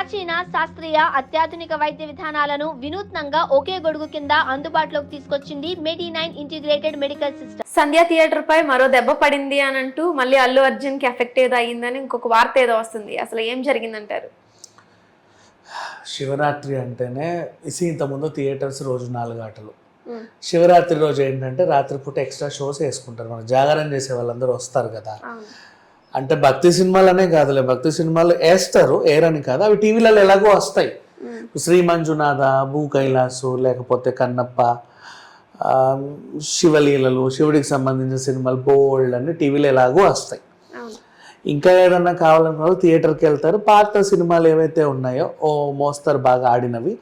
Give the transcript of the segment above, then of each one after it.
ప్రాచీన శాస్త్రీయ అత్యాధునిక వైద్య విధానాలను వినూత్నంగా ఒకే గొడుగు కింద అందుబాటులోకి తీసుకొచ్చింది మెడి9 ఇంటిగ్రేటెడ్ మెడికల్ సిస్టమ్. సంధ్య థియేటర్ పై మరో దెబ్బ పడింది అని అంటూ మళ్ళీ అల్లు అర్జున్ కి ఎఫెక్ట్ ఏదో అయ్యిందని ఇంకొక వార్త ఏదో వస్తుంది. అసలు ఏం జరిగిందంటారు? శివరాత్రి అంటేనే ఇంతకుముందు థియేటర్స్ రోజు 4 గంటలు. శివరాత్రి రోజు ఏంటంటే రాత్రిపూట ఎక్స్ట్రా షోస్ వేసుకుంటారు. మన జాగరణ చేసే వాళ్ళందరూ వస్తారు కదా. అంటే భక్తి సినిమాలనే కాదులే, భక్తి సినిమాలు వేస్తారు, ఏరని కాదు, అవి టీవీలలో ఎలాగో వస్తాయి. శ్రీ మంజునాథ, భూ కైలాసు, లేకపోతే కన్నప్ప, శివలీలలు, శివుడికి సంబంధించిన సినిమాలు బోల్డ్ అన్ని టీవీలో ఎలాగో వస్తాయి. ఇంకా ఏదన్నా కావాలన్న వాళ్ళు థియేటర్కి వెళ్తారు. పాత సినిమాలు ఏవైతే ఉన్నాయో ఓ మోస్తారు బాగా ఆడినవి,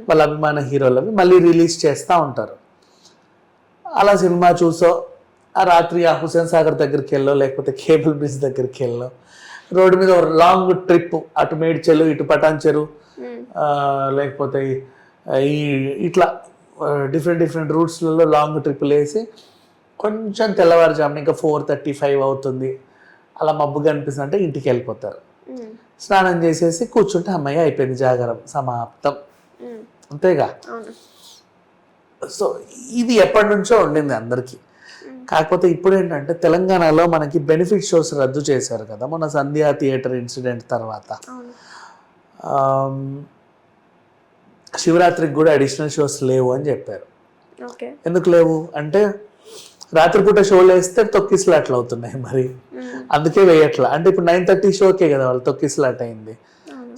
వాళ్ళ అభిమాన హీరోలవి మళ్ళీ రిలీజ్ చేస్తూ ఉంటారు. అలా సినిమా చూసో ఆ రాత్రి ఆ హుసేన్ సాగర్ దగ్గరికి వెళ్ళో, లేకపోతే కేబుల్ బ్రిడ్జ్ దగ్గరికి వెళ్ళో, రోడ్డు మీద ఒక లాంగ్ ట్రిప్, అటు మేడ్చెలు ఇటు పటాన్చెరు, లేకపోతే ఈ ఇట్లా డిఫరెంట్ రూట్స్లలో లాంగ్ ట్రిప్పులు వేసి కొంచెం తెల్లవారుజామున ఇంకా 4:35 అవుతుంది, అలా మబ్బుగా అనిపిస్తుంది అంటే ఇంటికి వెళ్ళిపోతారు. స్నానం చేసేసి కూర్చుంటే అమ్మాయి అయిపోయింది, జాగరం సమాప్తం, అంతేగా. సో ఇది ఎప్పటి నుంచో ఉండింది అందరికీ. కాకపోతే ఇప్పుడు ఏంటంటే తెలంగాణలో మనకి బెనిఫిట్ షోస్ రద్దు చేశారు కదా మొన్న సంధ్యా థియేటర్ ఇన్సిడెంట్ తర్వాత. శివరాత్రికి కూడా అడిషనల్ షోస్ లేవు అని చెప్పారు. ఎందుకు లేవు అంటే రాత్రిపూట షోలు వేస్తే తొక్కిసలాట్లు అవుతున్నాయి, మరి అందుకే వేయట్లా. అంటే ఇప్పుడు 9:30 షోకే కదా వాళ్ళు తొక్కిసలాట్ అయింది.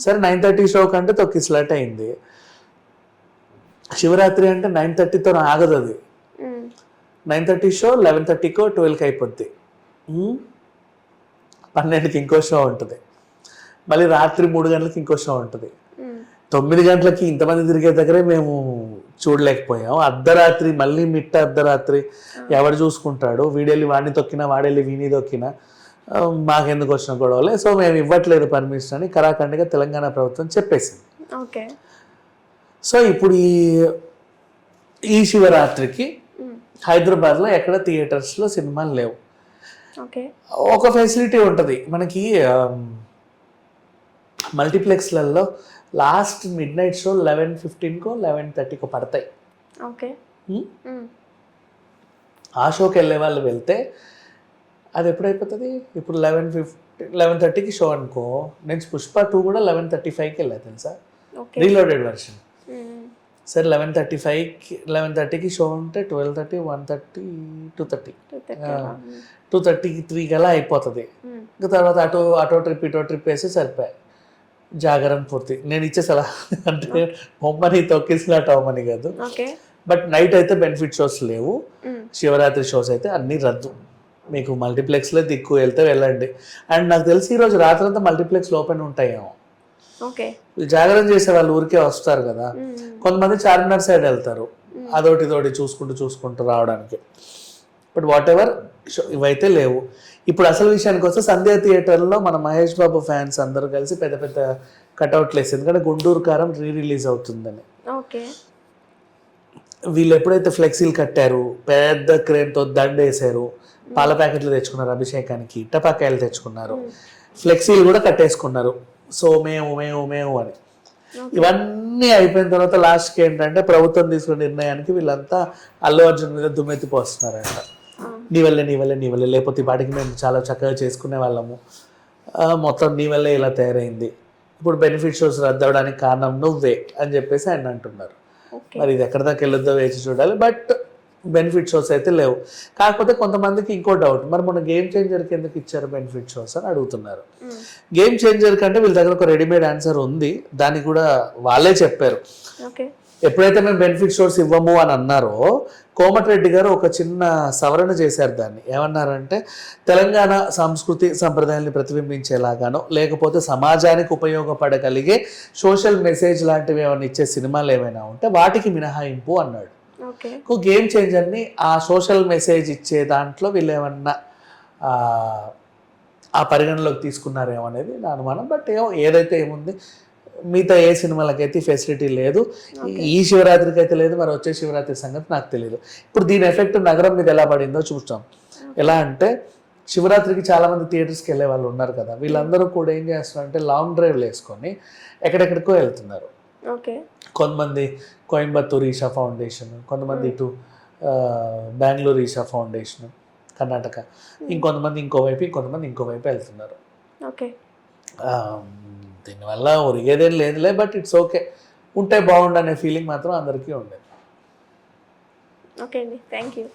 సరే 9:30 షో కంటే తొక్కిసలాట్ అయింది. శివరాత్రి అంటే 9:30తో ఆగదు, అది 9:30 షో 11:30కో 12కి అయిపోద్ది, 12కి ఇంకో షో ఉంటుంది, మళ్ళీ రాత్రి 3 గంటలకి ఇంకో షో ఉంటుంది. 9 గంటలకి ఇంతమంది తిరిగే దగ్గరే మేము చూడలేకపోయాం. అర్ధరాత్రి మళ్ళీ మిట్ట అర్ధరాత్రి ఎవడు చూసుకుంటాడు, వీడెళ్ళి వాడిని తొక్కినా వాడెళ్ళి వీని తొక్కినా మాకెందుకు వచ్చిన గొడవలే. సో మేము ఇవ్వట్లేదు పర్మిషన్ అని కరాఖండిగా తెలంగాణ ప్రభుత్వం చెప్పేసింది. సో ఇప్పుడు ఈ శివరాత్రికి హైదరాబాద్లో ఎక్కడ థియేటర్స్లో సినిమాలు లేవు. ఒక ఫెసిలిటీ ఉంటుంది మనకి, మల్టీప్లెక్స్లలో లాస్ట్ మిడ్ నైట్ షో 11:15కో 11:30కో పడతాయి. ఆ షోకి వెళ్ళే వాళ్ళు వెళ్తే అది ఎప్పుడైపోతుంది, ఇప్పుడు 11:30కి షో అనుకో, నెక్స్ట్ పుష్ప 2 కూడా 11:35కి వెళ్ళా తెలుసా, రీలోడెడ్ వర్షన్. సరే 11:30కి షో ఉంటే 12:30, 1:30, 2:30, 2:30, 3 కల్లా అయిపోతుంది. ఇంకా తర్వాత అటో ట్రిప్ వేసి సరిపోయాయి, జాగరణ పూర్తి. నేను ఇచ్చే సలహా అంటే బొమ్మని తొక్కిసినట్టు అవ్వమని కాదు, బట్ నైట్ అయితే బెనిఫిట్ షోస్ లేవు. శివరాత్రి షోస్ అయితే అన్నీ రద్దు. మీకు మల్టీప్లెక్స్లో దిక్కు వెళ్తే వెళ్ళండి. అండ్ నాకు తెలిసి ఈరోజు రాత్రి అంతా మల్టీప్లెక్స్లో ఓపెన్ ఉంటాయేమో. జాగరణ చేసే వాళ్ళు ఊరికే వస్తారు కదా, కొంతమంది చార్మినార్ సైడ్ వెళ్తారు, అదొకటి చూసుకుంటూ రావడానికి. బట్ వాట్ ఎవర్, ఇవైతే లేవు. ఇప్పుడు అసలు విషయానికి వస్తే సంధ్యా థియేటర్లో మన మహేష్ బాబు ఫ్యాన్స్ అందరూ కలిసి పెద్ద పెద్ద కట్అవుట్లు వేసి, ఎందుకంటే గుంటూరు కారం రిలీజ్ అవుతుందని. వీళ్ళు ఎప్పుడైతే ఫ్లెక్సీలు కట్టారు, పెద్ద క్రేన్తో దండ వేసారు, పాల ప్యాకెట్లు తెచ్చుకున్నారు, అభిషేకానికి టపాకాయలు తెచ్చుకున్నారు, ఫ్లెక్సీలు కూడా కట్టేసుకున్నారు. సో మేము అని ఇవన్నీ అయిపోయిన తర్వాత లాస్ట్కి ఏంటంటే ప్రభుత్వం తీసుకున్న నిర్ణయానికి వీళ్ళంతా అల్లు అర్జున్ మీద దుమ్మెత్తిపోస్తున్నారంట. నీ వల్లే లేకపోతే వాటికి మేము చాలా చక్కగా చేసుకునే వాళ్ళము, మొత్తం నీ వల్లే ఇలా తయారైంది, ఇప్పుడు బెనిఫిట్ షోస్ రద్దు అవడానికి కారణం నువ్వే అని చెప్పేసి ఆయన అంటున్నారు. మరి ఇది ఎక్కడి దాకా వెళ్ళొద్దో వేచి చూడాలి. బట్ బెనిఫిట్ షోస్ అయితే లేవు. కాకపోతే కొంతమందికి ఇంకో డౌట్, మరి మన గేమ్ చేంజర్కి ఎందుకు ఇచ్చారు బెనిఫిట్ షోస్ అని అడుగుతున్నారు. గేమ్ చేంజర్ కంటే వీళ్ళ దగ్గర ఒక రెడీమేడ్ ఆన్సర్ ఉంది, దాన్ని కూడా వాళ్ళే చెప్పారు. ఎప్పుడైతే మేము బెనిఫిట్ షోస్ ఇవ్వము అని అన్నారో, కోమటిరెడ్డి గారు ఒక చిన్న సవరణ చేశారు. దాన్ని ఏమన్నారంటే, తెలంగాణ సంస్కృతి సంప్రదాయాన్ని ప్రతిబింబించేలాగానో లేకపోతే సమాజానికి ఉపయోగపడగలిగే సోషల్ మెసేజ్ లాంటివి ఏమైనా ఇచ్చే సినిమాలు ఏమైనా ఉంటే వాటికి మినహాయింపు అన్నాడు. గేమ్ చేంజర్ని ఆ సోషల్ మెసేజ్ ఇచ్చే దాంట్లో వీళ్ళు ఏమన్నా ఆ పరిగణలోకి తీసుకున్నారేమో అనేది నా అనుమానం. బట్ ఏదైతే ఏముంది, మిగతా ఏ సినిమాలకైతే ఫెసిలిటీ లేదు, ఈ శివరాత్రికి అయితే లేదు, మరి వచ్చే శివరాత్రి సంగతి నాకు తెలియదు. ఇప్పుడు దీని ఎఫెక్ట్ నగరం మీద ఎలా పడిందో చూస్తాం. ఎలా అంటే శివరాత్రికి చాలా మంది థియేటర్స్కి వెళ్ళే వాళ్ళు ఉన్నారు కదా, వీళ్ళందరూ కూడా ఏం చేస్తున్నారంటే లాంగ్ డ్రైవ్లు వేసుకొని ఎక్కడెక్కడికో వెళ్తున్నారు. ఓకే. కొంతమంది కోయంబత్తూర్ ఈషా ఫౌండేషన్, కొంతమంది ఇటు బెంగళూరు ఈషా ఫౌండేషన్ కర్ణాటక, ఇంకొంతమంది ఇంకోవైపు వెళ్తున్నారు. ఓకే. దీనివల్ల ఒరిగేదేం లేదులే, బట్ ఇట్స్ ఓకే. ఉంటే బాగుండు అనే ఫీలింగ్ మాత్రం అందరికీ ఉండేది. ఓకే అండి, థ్యాంక్ యూ.